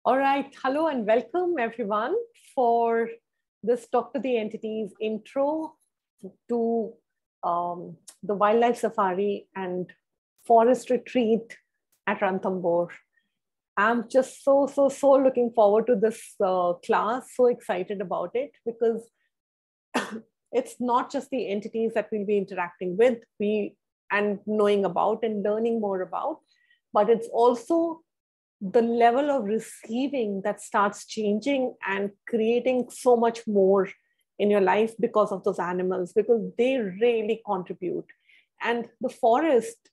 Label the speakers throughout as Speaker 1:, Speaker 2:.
Speaker 1: All right. Hello and welcome everyone for this Talk to the Entities intro to the wildlife safari and forest retreat at Ranthanmbore. I'm just so looking forward to this class, so excited about it because it's not just the entities that we'll be interacting with and knowing about and learning more about, but it's also the level of receiving that starts changing and creating so much more in your life because of those animals, because they really contribute. And the forest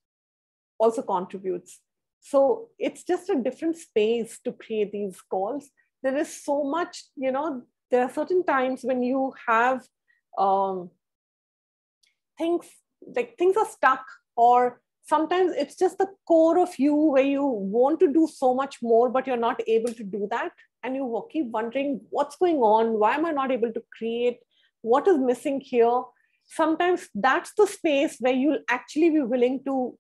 Speaker 1: also contributes. So it's just a different space to create these calls. There is so much, there are certain times when you have things are stuck, or sometimes it's just the core of you where you want to do so much more, but you're not able to do that. And you keep wondering, what's going on? Why am I not able to create? What is missing here? Sometimes that's the space where you'll actually be willing to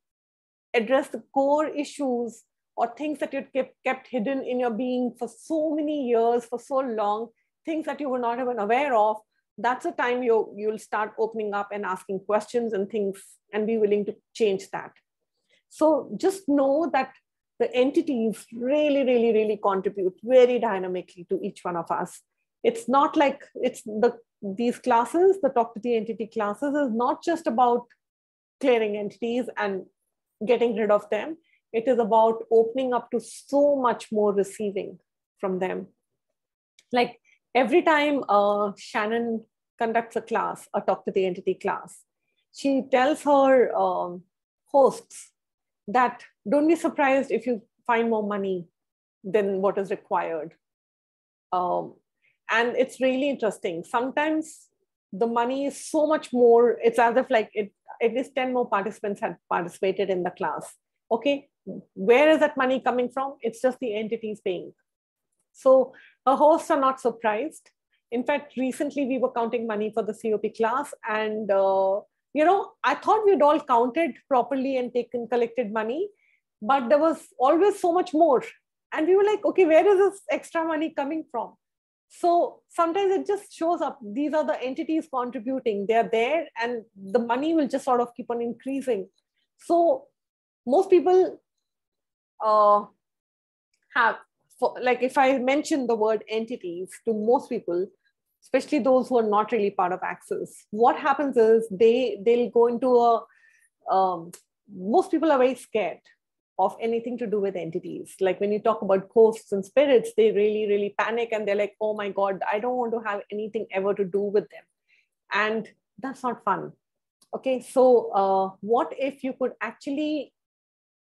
Speaker 1: address the core issues or things that you kept hidden in your being for so many years, for so long, things that you were not even aware of. That's the time you'll start opening up and asking questions and things and be willing to change that. So just know that the entities really contribute very dynamically to each one of us. It's not like these classes, the Talk to the Entity classes, is not just about clearing entities and getting rid of them. It is about opening up to so much more receiving from them. Like every time Shannon conducts a class, a Talk to the Entity class, she tells her hosts that don't be surprised if you find more money than what is required. And it's really interesting. Sometimes the money is so much more, it's as if like at least 10 more participants had participated in the class. Okay, where is that money coming from? It's just the entities paying. So our hosts are not surprised. In fact, recently we were counting money for the COP class, and I thought we'd all counted properly and collected money, but there was always so much more. And we were like, okay, where is this extra money coming from? So sometimes it just shows up. These are the entities contributing. They're there, and the money will just sort of keep on increasing. So most people if I mention the word entities to most people, especially those who are not really part of Access, what happens is they'll go into most people are very scared of anything to do with entities. Like when you talk about ghosts and spirits, they really panic and they're like, oh my God, I don't want to have anything ever to do with them. And that's not fun. Okay, so what if you could actually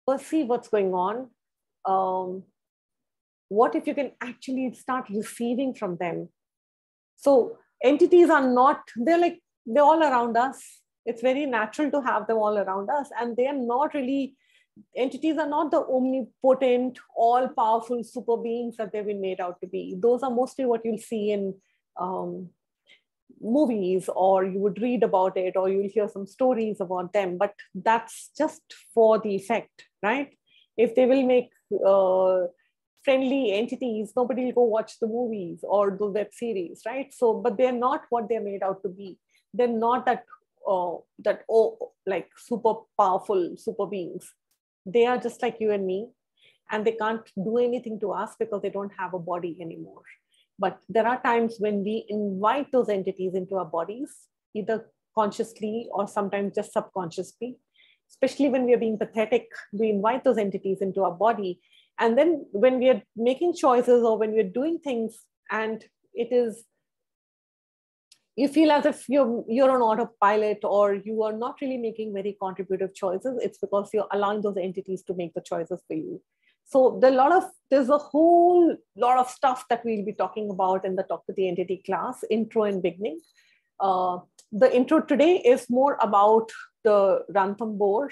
Speaker 1: perceive what's going on? What if you can actually start receiving from them? So entities are not, they're all around us. It's very natural to have them all around us. And they are not really, entities are not the omnipotent, all-powerful super beings that they've been made out to be. Those are mostly what you'll see in movies, or you would read about it, or you'll hear some stories about them. But that's just for the effect, right? If they will make friendly entities, nobody will go watch the movies or the web series, right? So, but they're not what they're made out to be. They're not like super powerful super beings. They are just like you and me, and they can't do anything to us because they don't have a body anymore. But there are times when we invite those entities into our bodies, either consciously or sometimes just subconsciously. Especially when we are being pathetic, we invite those entities into our body. And then when we are making choices or when we're doing things and you feel as if you're on autopilot or you are not really making very contributive choices, it's because you're allowing those entities to make the choices for you. So there's a whole lot of stuff that we'll be talking about in the Talk to the Entity class, intro and beginning. The intro today is more about the Ranthanmbore,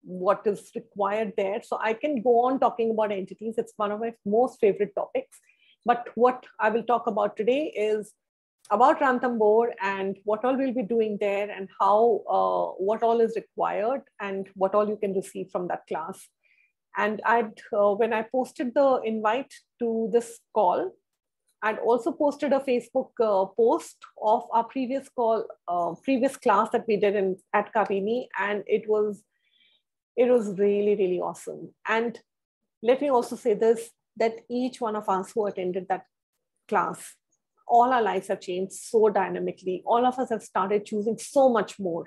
Speaker 1: what is required there. So I can go on talking about entities. It's one of my most favorite topics. But what I will talk about today is about Ranthanmbore and what all we'll be doing there and how, what all is required and what all you can receive from that class. And when I posted the invite to this call, I'd also posted a Facebook post of our previous class that we did at Kabini, and it was really, really awesome. And let me also say this, that each one of us who attended that class, all our lives have changed so dynamically. All of us have started choosing so much more.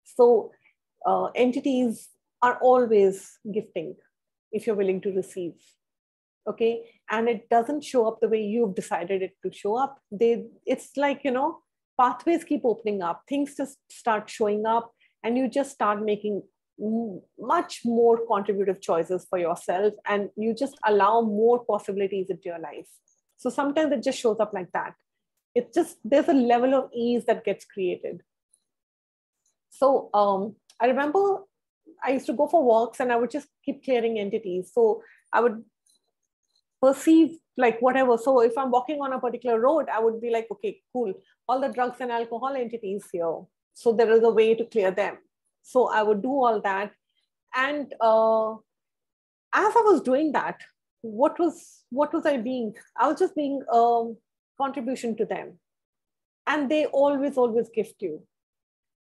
Speaker 1: So entities are always gifting if you're willing to receive. Okay. And it doesn't show up the way you've decided it to show up. It's like, you know, pathways keep opening up, things just start showing up, and you just start making much more contributive choices for yourself, and you just allow more possibilities into your life. So sometimes it just shows up like that. It's just, there's a level of ease that gets created. So I remember I used to go for walks and I would just keep clearing entities. So I would perceive like whatever. So if I'm walking on a particular road, I would be like, okay, cool, all the drugs and alcohol entities here. So there is a way to clear them. So I would do all that. And as I was doing that, what was I being? I was just being a contribution to them. And they always gift you.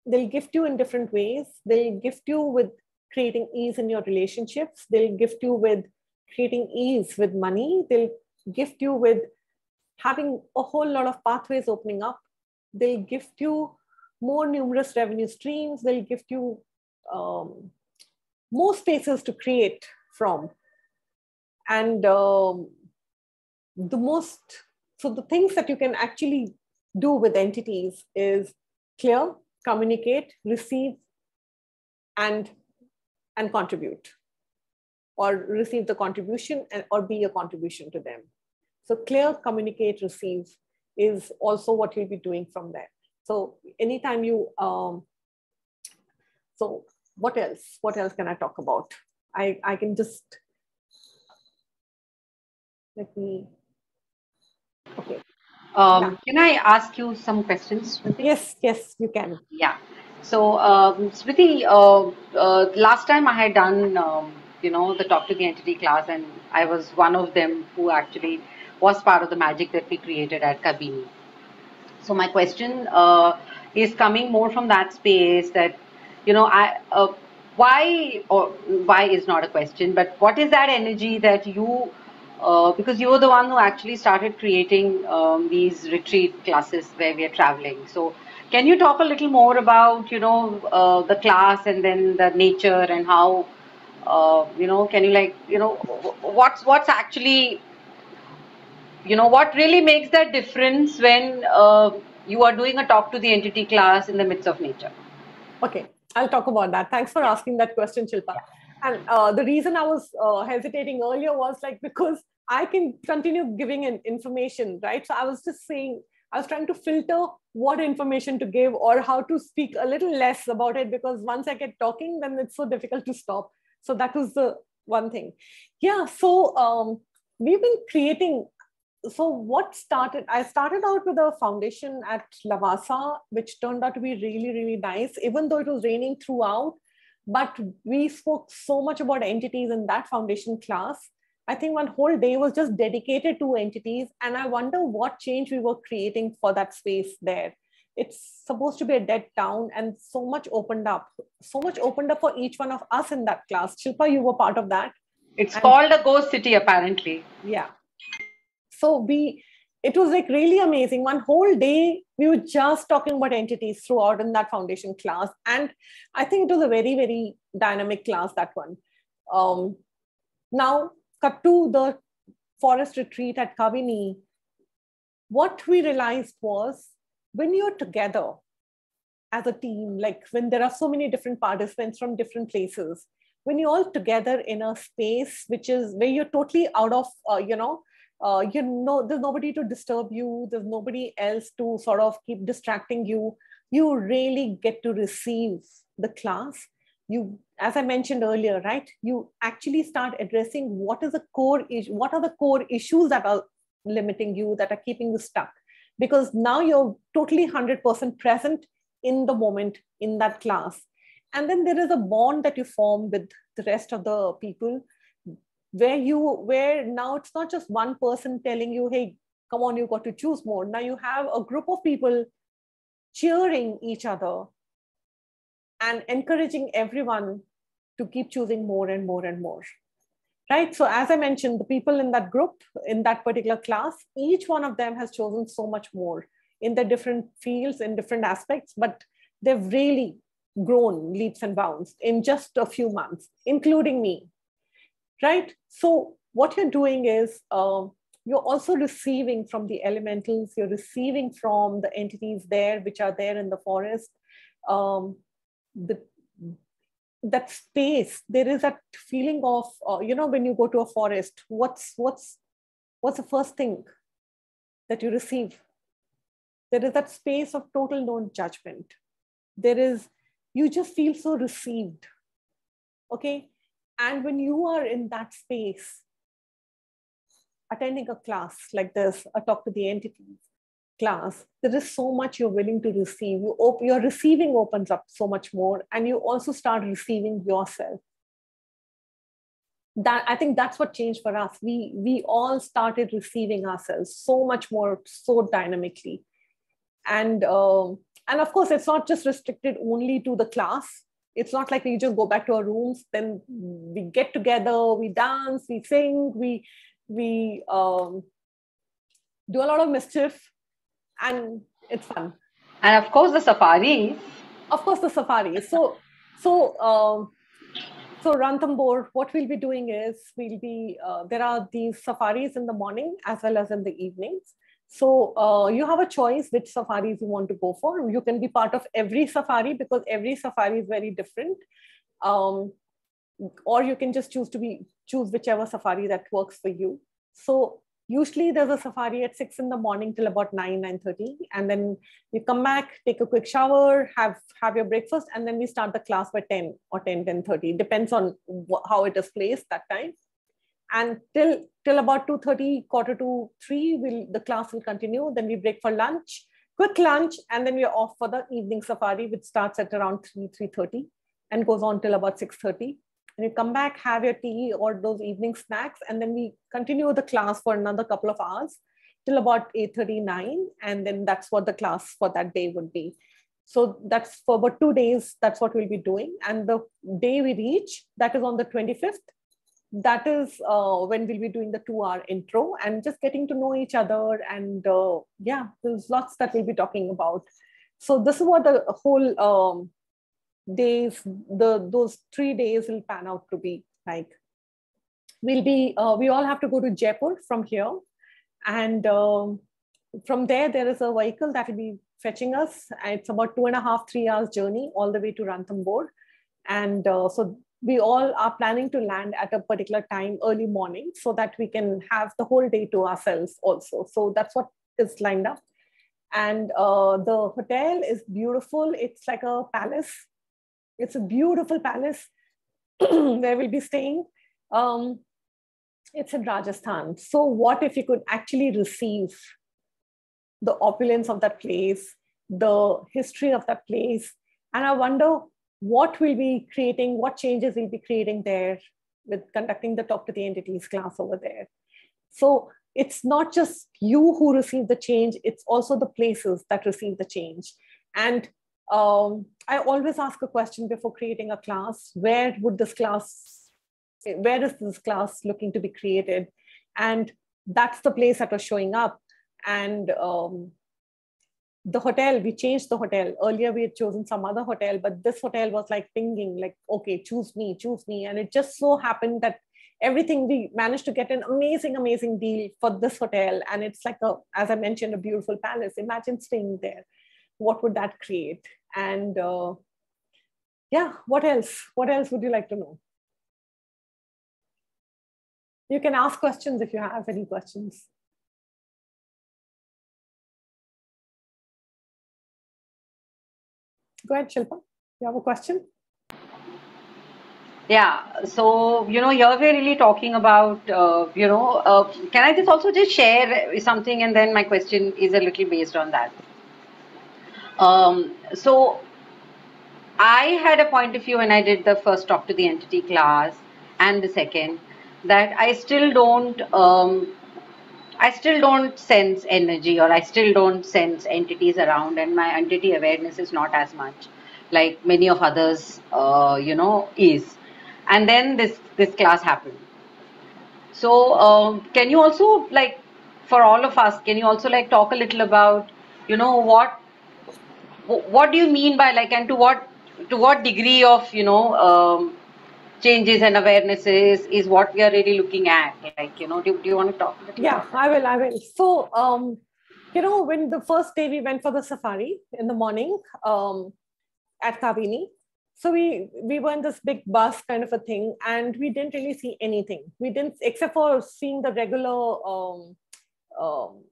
Speaker 1: They'll gift you in different ways. They'll gift you with creating ease in your relationships. They'll gift you with creating ease with money. They'll gift you with having a whole lot of pathways opening up. They'll gift you more numerous revenue streams. They'll gift you more spaces to create from. And the things that you can actually do with entities is clear, communicate, receive, and contribute, or receive the contribution or be a contribution to them. So clear, communicate, receive is also what you'll be doing from there. So anytime you, so what else can I talk about? I can just, let me, okay.
Speaker 2: Can I ask you some questions, Smriti?
Speaker 1: Yes, you can.
Speaker 2: Yeah. So, Smriti, last time I had done, the Talk to the Entity class, and I was one of them who actually was part of the magic that we created at Kabini. So my question is coming more from that space that, why is not a question, but what is that energy that you, because you were the one who actually started creating these retreat classes where we are traveling. So can you talk a little more about, the class and then the nature and how, can you what's actually, what really makes that difference when you are doing a talk to the entity class in the midst of nature?
Speaker 1: Okay, I'll talk about that. Thanks for asking that question, Shilpa. And the reason I was hesitating earlier was like, because I can continue giving information, right? So I was just saying, I was trying to filter what information to give or how to speak a little less about it, because once I get talking, then it's so difficult to stop. So that was the one thing. Yeah, so we've been creating. So I started out with a foundation at Lavasa, which turned out to be really, really nice, even though it was raining throughout. But we spoke so much about entities in that foundation class. I think one whole day was just dedicated to entities. And I wonder what change we were creating for that space there. It's supposed to be a dead town, and so much opened up for each one of us in that class. Shilpa, you were part of that.
Speaker 2: It's called a ghost city, apparently.
Speaker 1: Yeah. So it was like really amazing. One whole day, we were just talking about entities throughout in that foundation class. And I think it was a very, very dynamic class, that one. Now, cut to the forest retreat at Kabini. What we realized was, when you're together as a team, like when there are so many different participants from different places, when you're all together in a space which is where you're totally out of, there's nobody to disturb you. There's nobody else to sort of keep distracting you. You really get to receive the class. You, as I mentioned earlier, right? You actually start addressing what are the core issues that are limiting you, that are keeping you stuck. Because now you're totally 100% present in the moment in that class. And then there is a bond that you form with the rest of the people, where now it's not just one person telling you, hey, come on, you got to choose more. Now you have a group of people cheering each other and encouraging everyone to keep choosing more and more and more. Right? So as I mentioned, the people in that group, in that particular class, each one of them has chosen so much more in their different fields, in different aspects, but they've really grown leaps and bounds in just a few months, including me. Right? So what you're doing is you're also receiving from the elementals, you're receiving from the entities there, which are there in the forest. That space, there is that feeling of, when you go to a forest, what's the first thing that you receive? There is that space of total non-judgment. You just feel so received. Okay. And when you are in that space, attending a class like this, a talk to the entities class, there is so much you're willing to receive. Your receiving opens up so much more, and you also start receiving yourself. I think that's what changed for us. We all started receiving ourselves so much more, so dynamically. And of course, it's not just restricted only to the class. It's not like we just go back to our rooms, then we get together, we dance, we sing, we do a lot of mischief, and it's fun.
Speaker 2: And of course, the safaris.
Speaker 1: Of course, the safaris. So Ranthanmbore, what we'll be doing is there are these safaris in the morning as well as in the evenings. So you have a choice which safaris you want to go for. You can be part of every safari because every safari is very different. Or you can just choose whichever safari that works for you. So usually there's a safari at 6 in the morning till about 9:30. And then you come back, take a quick shower, have your breakfast, and then we start the class by 10 or 10:30. Depends on how it is placed that time. And till about 2:30, 2:45, the class will continue. Then we break for lunch, quick lunch, and then we're off for the evening safari, which starts at around 3:30 and goes on till about 6:30. And you come back, have your tea or those evening snacks, and then we continue the class for another couple of hours till about 8:39. And then that's what the class for that day would be. So that's for about 2 days, that's what we'll be doing. And the day we reach, that is on the 25th. That is when we'll be doing the 2-hour intro and just getting to know each other. And there's lots that we'll be talking about. So this is what the whole days, those 3 days will pan out to be like. We all have to go to Jaipur from here. And from there is a vehicle that will be fetching us. It's about 2.5, 3 hours journey all the way to Ranthanmbore. And so we all are planning to land at a particular time, early morning, so that we can have the whole day to ourselves also. So that's what is lined up. And the hotel is beautiful. It's like a palace. It's a beautiful palace where we'll be staying. It's in Rajasthan. So what if you could actually receive the opulence of that place, the history of that place? And I wonder what we'll be creating, what changes we'll be creating there with conducting the Talk to the Entities class over there. So it's not just you who receive the change, it's also the places that receive the change. And I always ask a question before creating a class: where is this class looking to be created? And that's the place that was showing up. And the hotel, we changed the hotel. Earlier we had chosen some other hotel, but this hotel was like pinging, like, okay, choose me. And it just so happened that we managed to get an amazing deal for this hotel. And it's like as I mentioned, a beautiful palace. Imagine staying there. What would that create? And what else? What else would you like to know? You can ask questions if you have any questions. Go ahead, Shilpa. You have a question?
Speaker 2: Yeah. So, here we're really talking about, can I just share something, and then my question is a little based on that. So I had a point of view when I did the first talk to the entity class and the second, that I still don't sense energy, or I still don't sense entities around, and my entity awareness is not as much like many of others, is. And then this class happened. So can you also, like, for all of us, can you also like talk a little about, what do you mean by, like, and to what degree of changes and awarenesses is what we are really looking at, like, do you want to talk a little
Speaker 1: Yeah,
Speaker 2: about that?
Speaker 1: I will. So, when the first day we went for the safari in the morning at Kavini, so we were in this big bus kind of a thing, and we didn't really see anything. We didn't, except for seeing the regular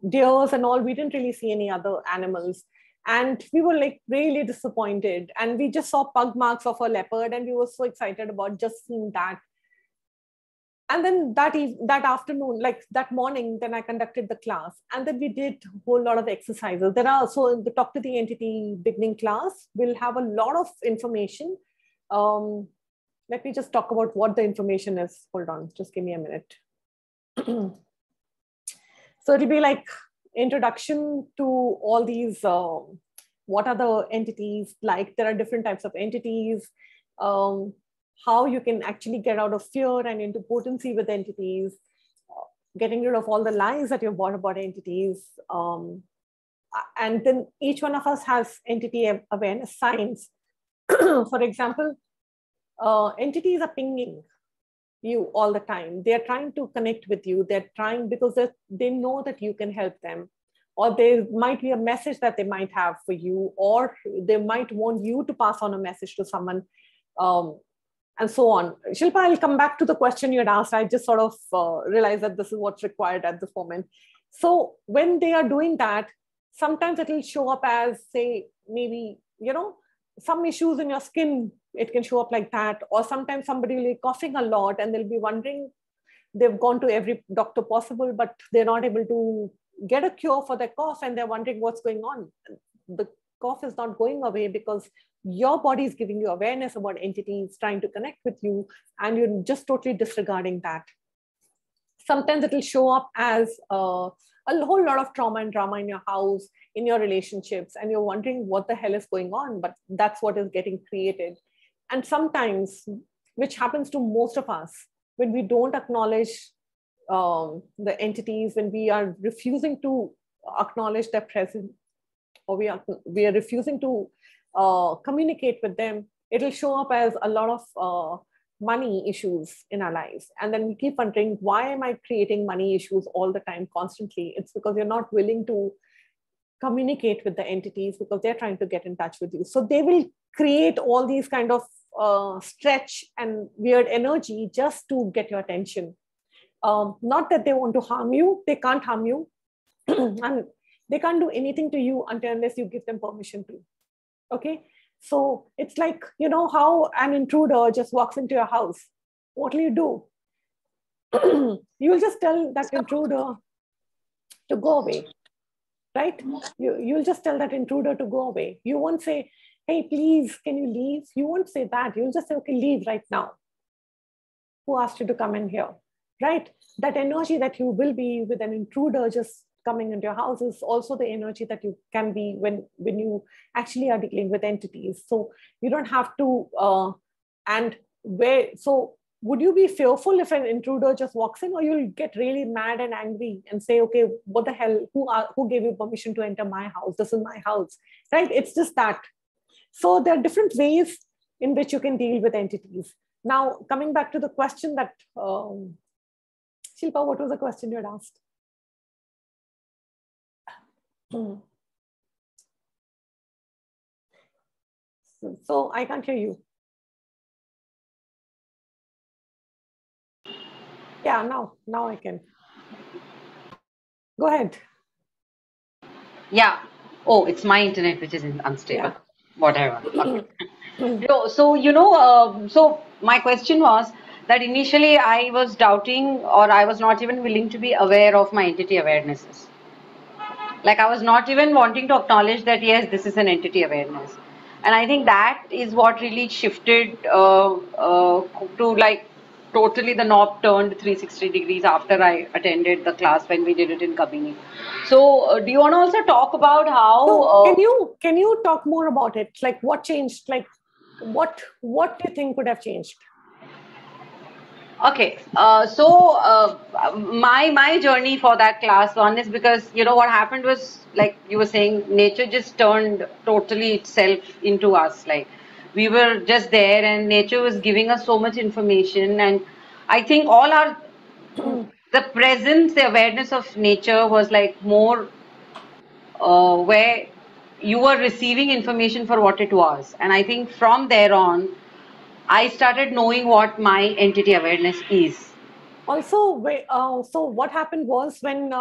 Speaker 1: deers and all, we didn't really see any other animals. And we were like really disappointed. And we just saw pug marks of a leopard, and we were so excited about just seeing that. And then that afternoon, like that morning, then I conducted the class, and then we did a whole lot of exercises. There are, so in the talk to the entity beginning class, we'll have a lot of information. Let me just talk about what the information is. Hold on, just give me a minute. So it'll be like introduction to all these, what are the entities like? There are different types of entities. How you can actually get out of fear and into potency with entities, getting rid of all the lies that you've bought about entities. And then each one of us has entity awareness signs. For example, entities are pinging you all the time. They're trying to connect with you. They're trying because they know that you can help them. Or there might be a message that they might have for you, or they might want you to pass on a message to someone. And so on. Shilpa, I'll come back to the question you had asked. I just sort of realized that this is what's required at this moment. So when they are doing that, sometimes it will show up as, say, maybe, some issues in your skin. It can show up like that. Or sometimes somebody will be coughing a lot, and they'll be wondering, they've gone to every doctor possible, but they're not able to get a cure for their cough, and they're wondering what's going on. The cough is not going away because your body is giving you awareness about entities trying to connect with you, and you're just totally disregarding that. Sometimes it will show up as a whole lot of trauma and drama in your house, in your relationships, and you're wondering what the hell is going on, but that's what is getting created. And sometimes, which happens to most of us, when we don't acknowledge the entities, when we are refusing to acknowledge their presence, or we are refusing to communicate with them, it'll show up as a lot of money issues in our lives. And then we keep wondering, why am I creating money issues all the time, constantly? It's because you're not willing to communicate with the entities, because they're trying to get in touch with you. So they will create all these kind of stretch and weird energy just to get your attention. Not that they want to harm you, they can't harm you. And they can't do anything to you unless you give them permission to. Okay, so it's like, how an intruder just walks into your house. What will you do? You will just tell that intruder to go away, right? You'll just tell that intruder to go away. You won't say, hey, please, can you leave? You won't say that. You'll just say, okay, leave right now. Who asked you to come in here, right? That energy that you will be with an intruder just coming into your house is also the energy that you can be when you actually are dealing with entities. So you don't have to, so would you be fearful if an intruder just walks in, or you'll get really mad and angry and say, okay, what the hell, who gave you permission to enter my house? This is my house, right? It's just that. So there are different ways in which you can deal with entities. Now, coming back to the question that, Shilpa, what was the question you had asked? So I can't hear you. Yeah, now I can. Go ahead.
Speaker 2: Yeah. Oh, it's my internet which is unstable.
Speaker 1: Yeah.
Speaker 2: Whatever. Okay. So my question was that initially I was doubting, or I was not even willing to be aware of my entity awarenesses. Like, I was not even wanting to acknowledge that, yes, this is an entity awareness. And I think that is what really shifted to like totally the knob turned 360 degrees after I attended the class when we did it in Kabini. So, do you want to also talk about how?
Speaker 1: So can you talk more about it? Like what changed? Like what do you think could have changed?
Speaker 2: Okay, my journey for that class one is because what happened was, like you were saying, nature just turned totally itself into us. Like we were just there, and nature was giving us so much information, and I think all our the presence, the awareness of nature was like more where you were receiving information for what it was, and I think from there on, I started knowing what my entity awareness is.
Speaker 1: Also, so what happened was when,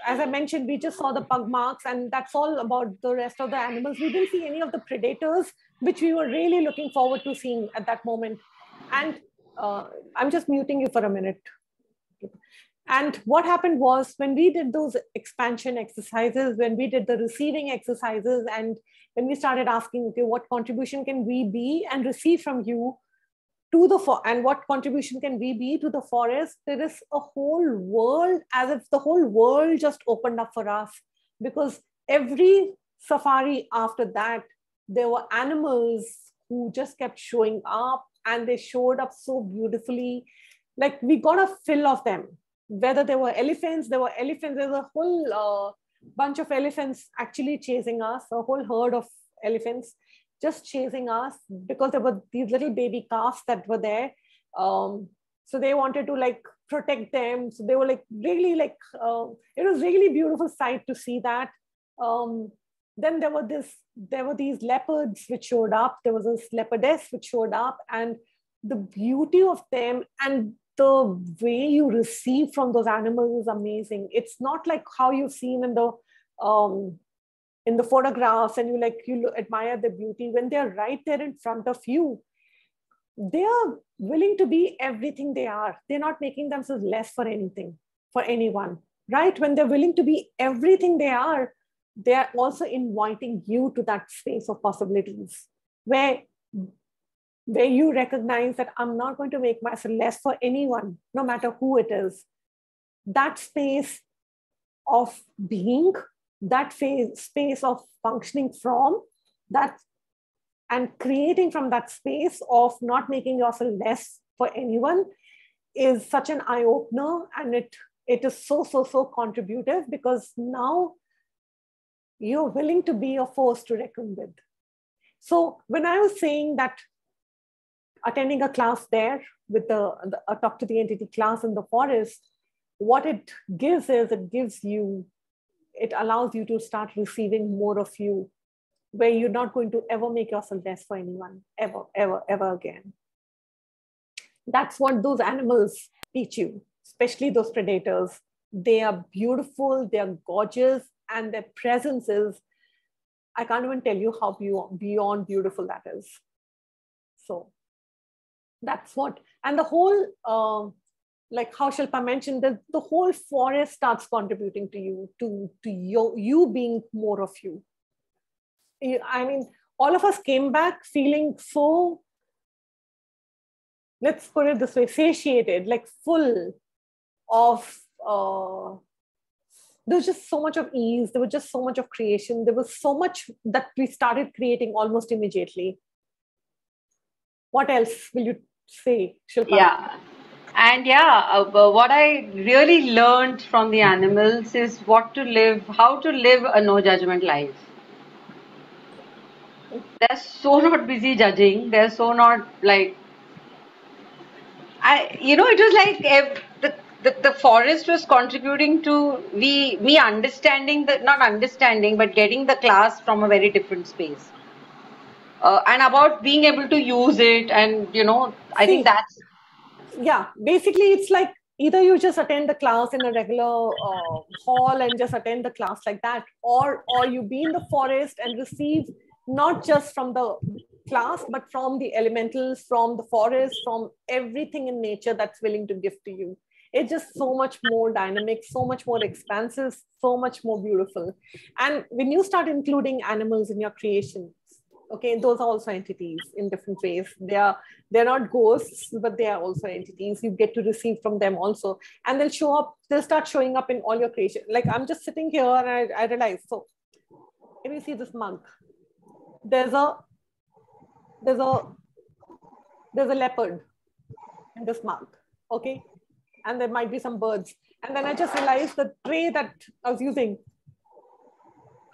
Speaker 1: as I mentioned, we just saw the pug marks, and that's all about the rest of the animals. We didn't see any of the predators, which we were really looking forward to seeing at that moment. And I'm just muting you for a minute. And what happened was when we did those expansion exercises, when we did the receiving exercises, and when we started asking, okay, what contribution can we be and receive from you to and what contribution can we be to the forest, there is a whole world, as if the whole world just opened up for us. Because every safari after that, there were animals who just kept showing up, and they showed up so beautifully. Like we got a fill of them. Whether there were elephants, there's a whole bunch of elephants actually chasing us, a whole herd of elephants just chasing us, because there were these little baby calves that were there. So they wanted to like protect them. So they were like really like, it was really beautiful sight to see that. Then there were these leopards which showed up. There was this leopardess which showed up, and the beauty of them and the way you receive from those animals is amazing. It's not like how you've seen in the photographs, and you admire the beauty. When they're right there in front of you, they are willing to be everything they are. They're not making themselves less for anything, for anyone, right? When they're willing to be everything they are, they're also inviting you to that space of possibilities where you recognize that I'm not going to make myself less for anyone, no matter who it is. That space of being, that space of functioning from that, and creating from that space of not making yourself less for anyone, is such an eye-opener. And it is so contributive, because now you're willing to be a force to reckon with. So when I was saying that attending a class there with a talk to the entity class in the forest, what it gives is it allows you to start receiving more of you, where you're not going to ever make yourself less for anyone, ever again. That's what those animals teach you, especially those predators. They are beautiful, they are gorgeous, and their presence is, I can't even tell you how beyond beautiful that is. So that's what, and the whole, like how Shilpa mentioned, the whole forest starts contributing to you, to you being more of you. I mean, all of us came back feeling so, let's put it this way, satiated, like full of, there was just so much of ease. There was just so much of creation. There was so much that we started creating almost immediately. What else will you say, Shilpa?
Speaker 2: Yeah. And what I really learned from the animals is how to live a no judgment life. They're so not busy judging. They're so not like, it was like the forest was contributing to me understanding not understanding, but getting the class from a very different space. And about being able to use it, and I think that's,
Speaker 1: yeah, basically it's like either you just attend the class in a regular hall and just attend the class like that, or you be in the forest and receive not just from the class, but from the elementals, from the forest, from everything in nature that's willing to give to you. It's just so much more dynamic, so much more expansive, so much more beautiful. And when you start including animals in your creation, Okay, those are also entities in different ways. They're not ghosts, but they are also entities. You get to receive from them also, and they'll show up. They'll start showing up in all your creation. Like I'm just sitting here, and I realize. So, can you see this mug? There's a leopard in this mug. Okay, and there might be some birds. And then I just realized the tray that I was using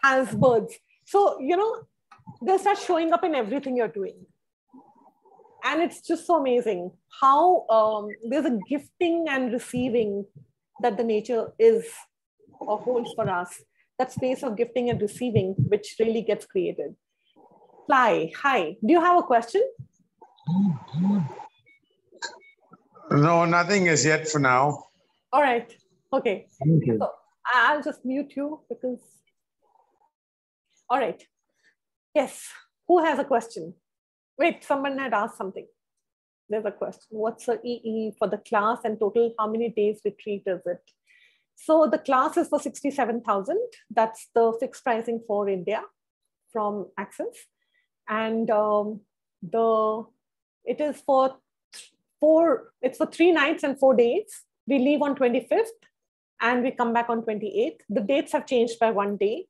Speaker 1: has birds. So they start showing up in everything you're doing. And it's just so amazing how there's a gifting and receiving that the nature is or holds for us. That space of gifting and receiving, which really gets created. Fly, hi. Do you have a question?
Speaker 3: No, nothing is yet for now.
Speaker 1: All right. Okay.
Speaker 3: Thank you.
Speaker 1: So I'll just mute you because. All right. Yes. Who has a question? Wait, someone had asked something. There's a question. What's the EE for the class and total? How many days retreat is it? So the class is for 67,000. That's the fixed pricing for India from Access. And it is for 3 nights and 4 days. We leave on 25th and we come back on 28th. The dates have changed by 1 day.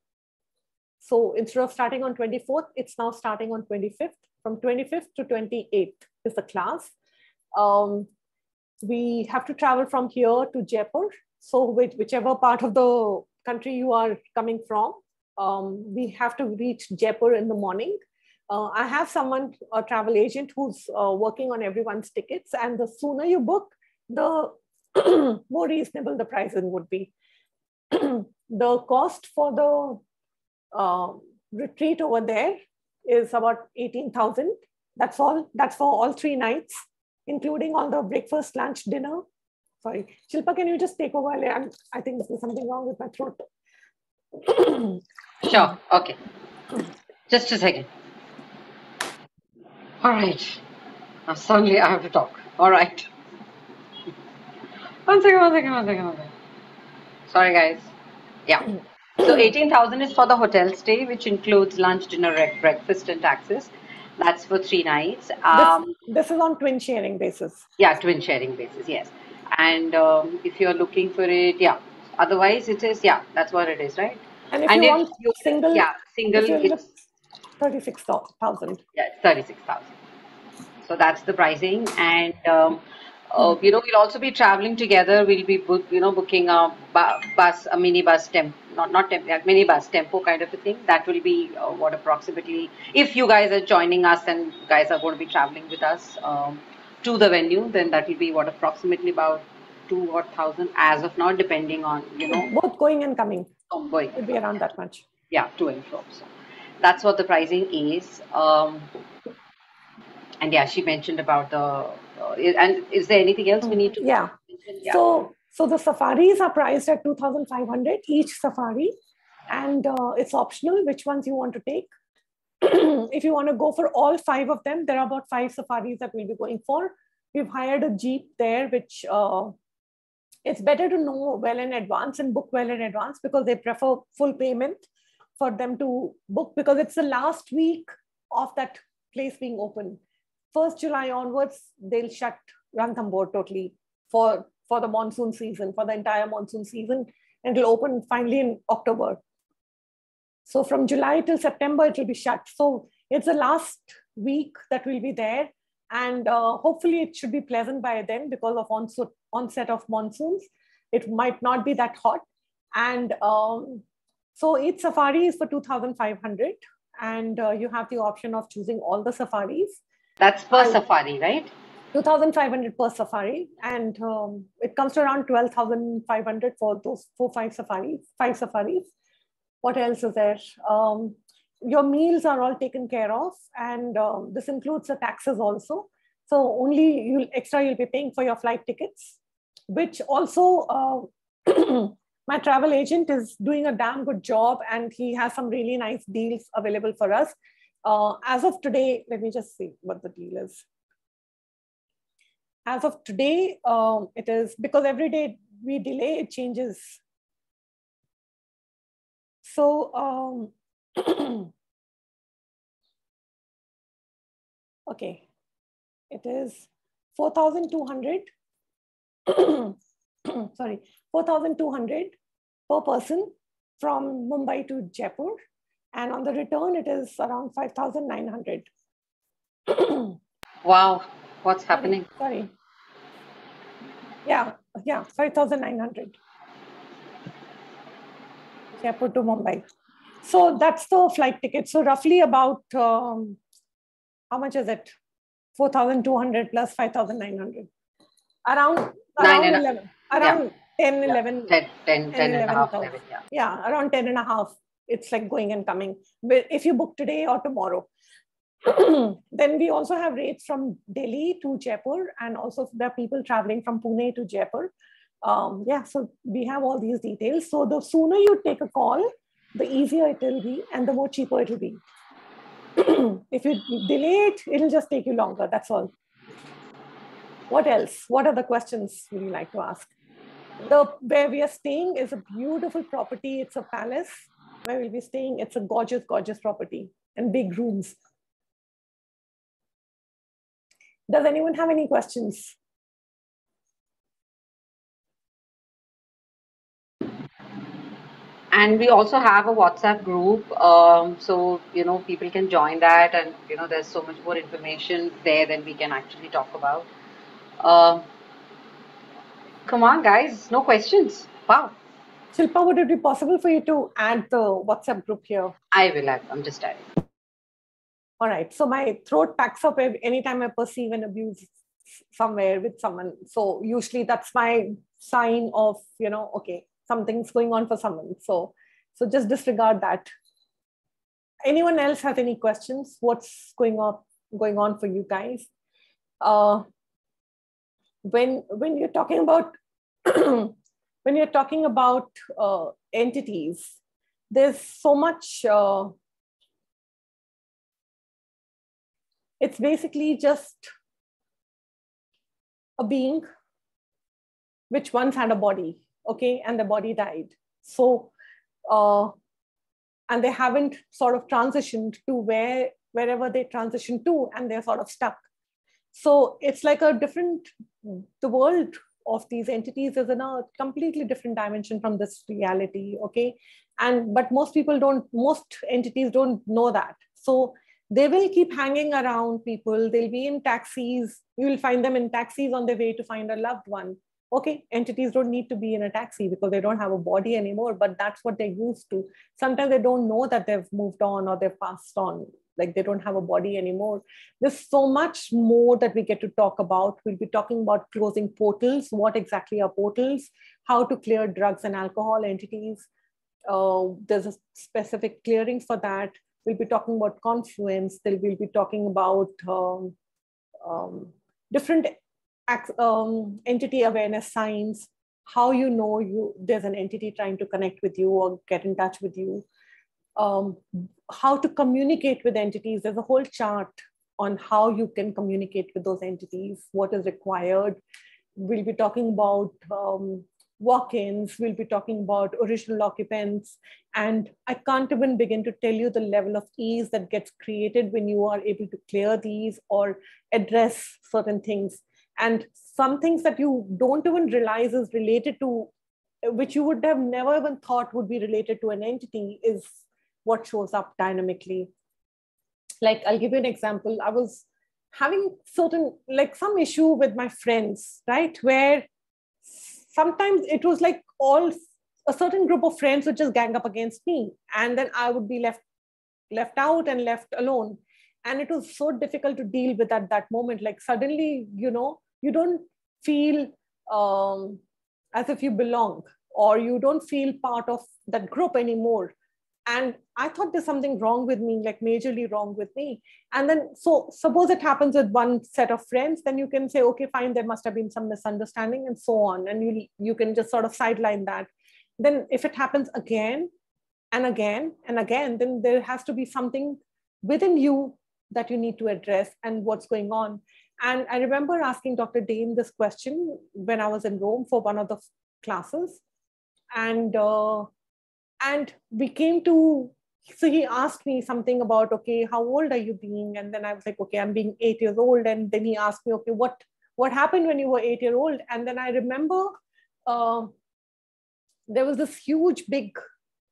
Speaker 1: So instead of starting on 24th, it's now starting on 25th. From 25th to 28th is the class. We have to travel from here to Jaipur. So whichever part of the country you are coming from, we have to reach Jaipur in the morning. I have someone, a travel agent, who's working on everyone's tickets. And the sooner you book, the more reasonable the pricing would be. The cost for the retreat over there is about 18,000. That's all. That's for all 3 nights, including all the breakfast, lunch, dinner. Sorry, Shilpa, can you just take over? I think there's something wrong with my throat.
Speaker 2: Sure. Okay. Just a second. All right. Now suddenly I have to talk. All right. One second. Sorry, guys. Yeah. So 18,000 is for the hotel stay, which includes lunch, dinner, breakfast, and taxes. That's for 3 nights.
Speaker 1: This is on twin sharing basis.
Speaker 2: Yeah, twin sharing basis, yes. And if you're looking for it, yeah. Otherwise, it is, yeah, that's what it is, right?
Speaker 1: And if you want single,
Speaker 2: yeah, single,
Speaker 1: it's 36,000.
Speaker 2: Yeah, 36,000. So that's the pricing. And we'll also be traveling together. We'll be booking a bus, a mini bus mini bus tempo kind of a thing. That will be what approximately, if you guys are joining us and guys are going to be traveling with us to the venue, then that will be what approximately about 2,000 as of now, depending on
Speaker 1: both going and coming.
Speaker 2: Going
Speaker 1: it'll be around that much.
Speaker 2: Yeah, to and from. So that's what the pricing is. And yeah, she mentioned about the. And is there anything else we need to?
Speaker 1: Yeah. So the safaris are priced at 2,500 each safari, and it's optional which ones you want to take. If you want to go for all 5 of them, there are about 5 safaris that we'll be going for. We've hired a jeep there, which it's better to know well in advance and book well in advance, because they prefer full payment for them to book, because it's the last week of that place being open. 1st July onwards, they'll shut Ranthanmbore totally for the monsoon season, for the entire monsoon season, and it'll open finally in October. So from July till September, it will be shut. So it's the last week that we'll be there. And hopefully it should be pleasant by then, because of onset of monsoons. It might not be that hot. And so each safari is for 2,500. And you have the option of choosing all the safaris.
Speaker 2: That's per safari, right?
Speaker 1: 2,500 per safari. And it comes to around 12,500 for those 5 safaris. What else is there? Your meals are all taken care of, and this includes the taxes also. So only you'll be paying for your flight tickets, which also my travel agent is doing a damn good job, and he has some really nice deals available for us. As of today, let me just see what the deal is. As of today, it is, because every day we delay, it changes. So Okay. It is 4,200. Sorry, 4,200 per person from Mumbai to Jaipur. And on the return, it is around 5,900.
Speaker 2: Wow, what's happening?
Speaker 1: Sorry. Yeah, 5,900. Jaipur to Mumbai. So that's the flight ticket. So roughly about, how much is it? 4,200 plus 5,900. Around 11. Around 10, 11.
Speaker 2: 10 and a half.
Speaker 1: Yeah, around 10 and a half. It's like going and coming. But if you book today or tomorrow. Then we also have rates from Delhi to Jaipur, and also there are people traveling from Pune to Jaipur. Yeah, so we have all these details. So the sooner you take a call, the easier it will be and the more cheaper it will be. If you delay it, it'll just take you longer. That's all. What else? What are the questions would you like to ask? Where we are staying is a beautiful property. It's a palace where we'll be staying. It's a gorgeous, gorgeous property and big rooms. Does anyone have any questions?
Speaker 2: And we also have a WhatsApp group. So, people can join that, and, there's so much more information there than we can actually talk about. Come on, guys, no questions. Wow.
Speaker 1: Shilpa, would it be possible for you to add the WhatsApp group here?
Speaker 2: I will. I'm just adding.
Speaker 1: All right. So my throat packs up anytime I perceive an abuse somewhere with someone. So usually that's my sign of, okay, something's going on for someone. So just disregard that. Anyone else has any questions? What's going on for you guys? When you're talking about when you're talking about entities, there's so much. It's basically just a being which once had a body, okay, and the body died. So, and they haven't sort of transitioned to wherever they transitioned to, and they're sort of stuck. So it's like the world of these entities is in a completely different dimension from this reality, okay? But most entities don't know that. So they will keep hanging around people. They'll be in taxis. You will find them in taxis on their way to find a loved one. Okay, entities don't need to be in a taxi because they don't have a body anymore, but that's what they're used to. Sometimes they don't know that they've moved on or they've passed on, like they don't have a body anymore. There's so much more that we get to talk about. We'll be talking about closing portals. What exactly are portals? How to clear drugs and alcohol entities. There's a specific clearing for that. We'll be talking about confluence. We'll be talking about different entity awareness signs, how there's an entity trying to connect with you or get in touch with you, how to communicate with entities. There's a whole chart on how you can communicate with those entities, what is required. We'll be talking about walk-ins, we'll be talking about original occupants, and I can't even begin to tell you the level of ease that gets created when you are able to clear these or address certain things. And some things that you don't even realize is related to, which you would have never even thought would be related to an entity, is what shows up dynamically. Like, I'll give you an example. I was having some issue with my friends, right? Where sometimes it was like a certain group of friends would just gang up against me. And then I would be left out and left alone. And it was so difficult to deal with at that moment. Like suddenly, you don't feel as if you belong, or you don't feel part of that group anymore. And I thought there's something wrong with me, like majorly wrong with me. And then, so suppose it happens with one set of friends, then you can say, okay, fine, there must have been some misunderstanding and so on. And you can just sort of sideline that. Then if it happens again and again and again, then there has to be something within you that you need to address and what's going on. And I remember asking Dr. Dane this question when I was in Rome for one of the classes. And we came to so he asked me something about, okay, how old are you being? And then I was like, okay, I'm being 8 years old. And then he asked me, okay, what happened when you were 8 years old? And then I remember there was this huge big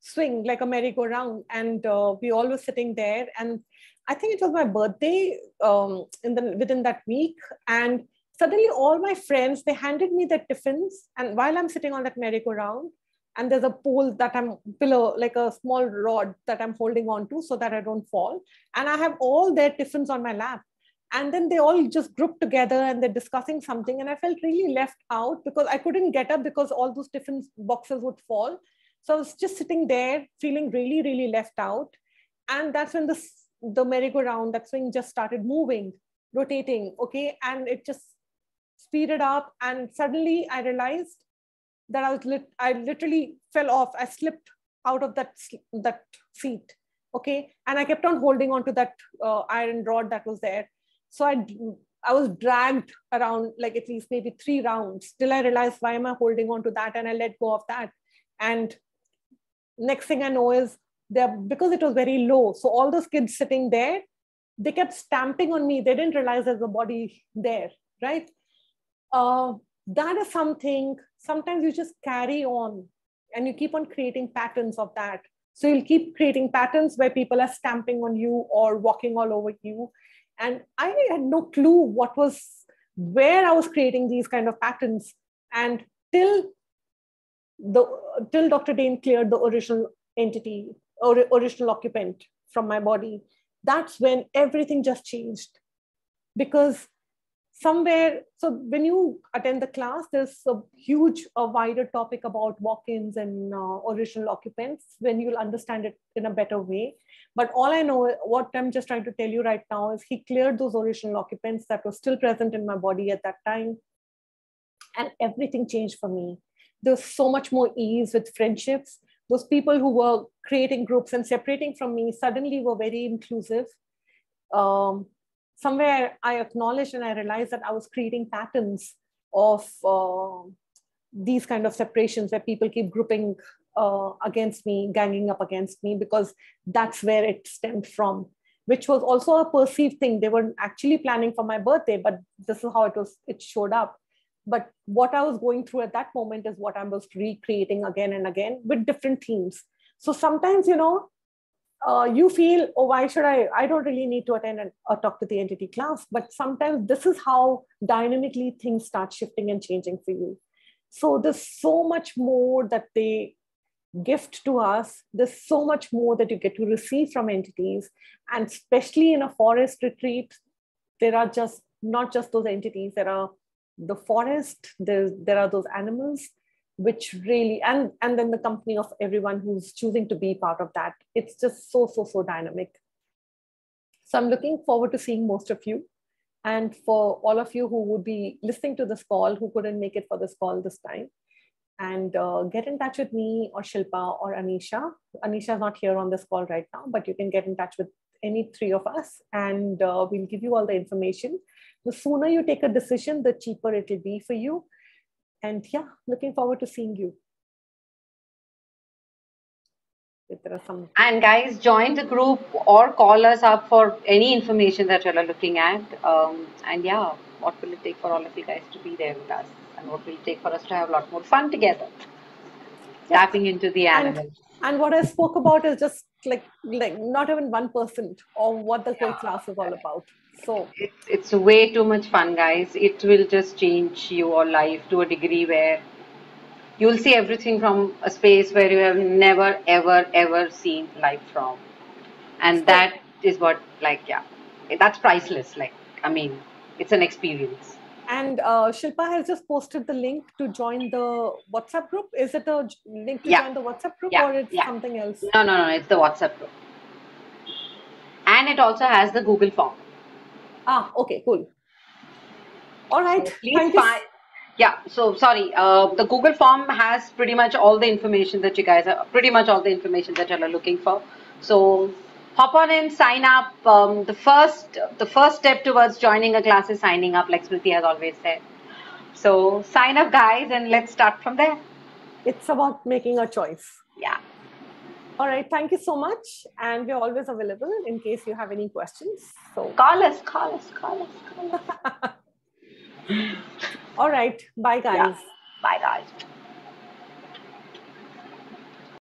Speaker 1: swing, like a merry-go-round, and we all were sitting there. And I think it was my birthday within that week. And suddenly all my friends, they handed me their tiffins. And while I'm sitting on that merry-go-round, and there's a pole pillow, like a small rod that I'm holding on to so that I don't fall. And I have all their tiffins on my lap. And then they all just grouped together and they're discussing something. And I felt really left out because I couldn't get up because all those tiffin boxes would fall. So I was just sitting there feeling really, really left out. And that's when the merry-go-round, that swing just started moving, rotating, okay? And it just speeded up. And suddenly I realized that I literally fell off. I slipped out of that seat, okay? And I kept on holding on to that iron rod that was there. So I was dragged around like at least maybe 3 rounds till I realized, why am I holding on to that? And I let go of that. And next thing I know is because it was very low. So all those kids sitting there, they kept stamping on me. They didn't realize there's a body there, right? That is something, sometimes you just carry on and you keep on creating patterns of that. So you'll keep creating patterns where people are stamping on you or walking all over you. And I had no clue where I was creating these kind of patterns. And till Dr. Dane cleared the original entity or original occupant from my body, that's when everything just changed. Because so when you attend the class, there's a wider topic about walk-ins and original occupants, when you'll understand it in a better way. But all I know, what I'm just trying to tell you right now is he cleared those original occupants that were still present in my body at that time. And everything changed for me. There's so much more ease with friendships. Those people who were creating groups and separating from me suddenly were very inclusive. Somewhere I acknowledged and I realized that I was creating patterns of these kind of separations where people keep grouping against me, ganging up against me, because that's where it stemmed from, which was also a perceived thing. They weren't actually planning for my birthday, but this is how it showed up. But what I was going through at that moment is what I was recreating again and again with different themes. So sometimes, you feel, oh, why should I don't really need to attend or talk to the entity class. But sometimes this is how dynamically things start shifting and changing for you. So there's so much more that they gift to us. There's so much more that you get to receive from entities. And especially in a forest retreat, there are just not just those entities. There are the forest, there are those animals, which really, and then the company of everyone who's choosing to be part of that. It's just so dynamic. So I'm looking forward to seeing most of you. And for all of you who would be listening to this call, who couldn't make it for this call this time, and get in touch with me or Shilpa or Anisha. Anisha is not here on this call right now, but you can get in touch with any 3 of us, and we'll give you all the information. The sooner you take a decision, the cheaper it will be for you. And yeah, looking forward to seeing you. If there are some...
Speaker 2: And guys, join the group or call us up for any information that you're looking at. And yeah, what will it take for all of you guys to be there with us? And what will it take for us to have a lot more fun together? Yeah. Tapping into the animals.
Speaker 1: And what I spoke about is just like not even 1% of what the whole class is all about. So
Speaker 2: it's way too much fun, guys. It will just change your life to a degree where you'll see everything from a space where you have never, ever seen life from. And that is what, that's priceless. It's an experience.
Speaker 1: And Shilpa has just posted the link to join the WhatsApp group. Is it a link to join the WhatsApp group or it's something else?
Speaker 2: No, it's the WhatsApp group. And it also has the Google form.
Speaker 1: Ah, okay, cool. All right.
Speaker 2: So sorry. The Google form has pretty much all the information that you guys are, you're looking for. So hop on in, sign up. The first step towards joining a class is signing up, like Smriti has always said. So sign up, guys, and let's start from there.
Speaker 1: It's about making a choice.
Speaker 2: Yeah.
Speaker 1: All right. Thank you so much. And we're always available in case you have any questions. So
Speaker 2: call us.
Speaker 1: All right. Bye, guys.
Speaker 2: Yeah. Bye, guys.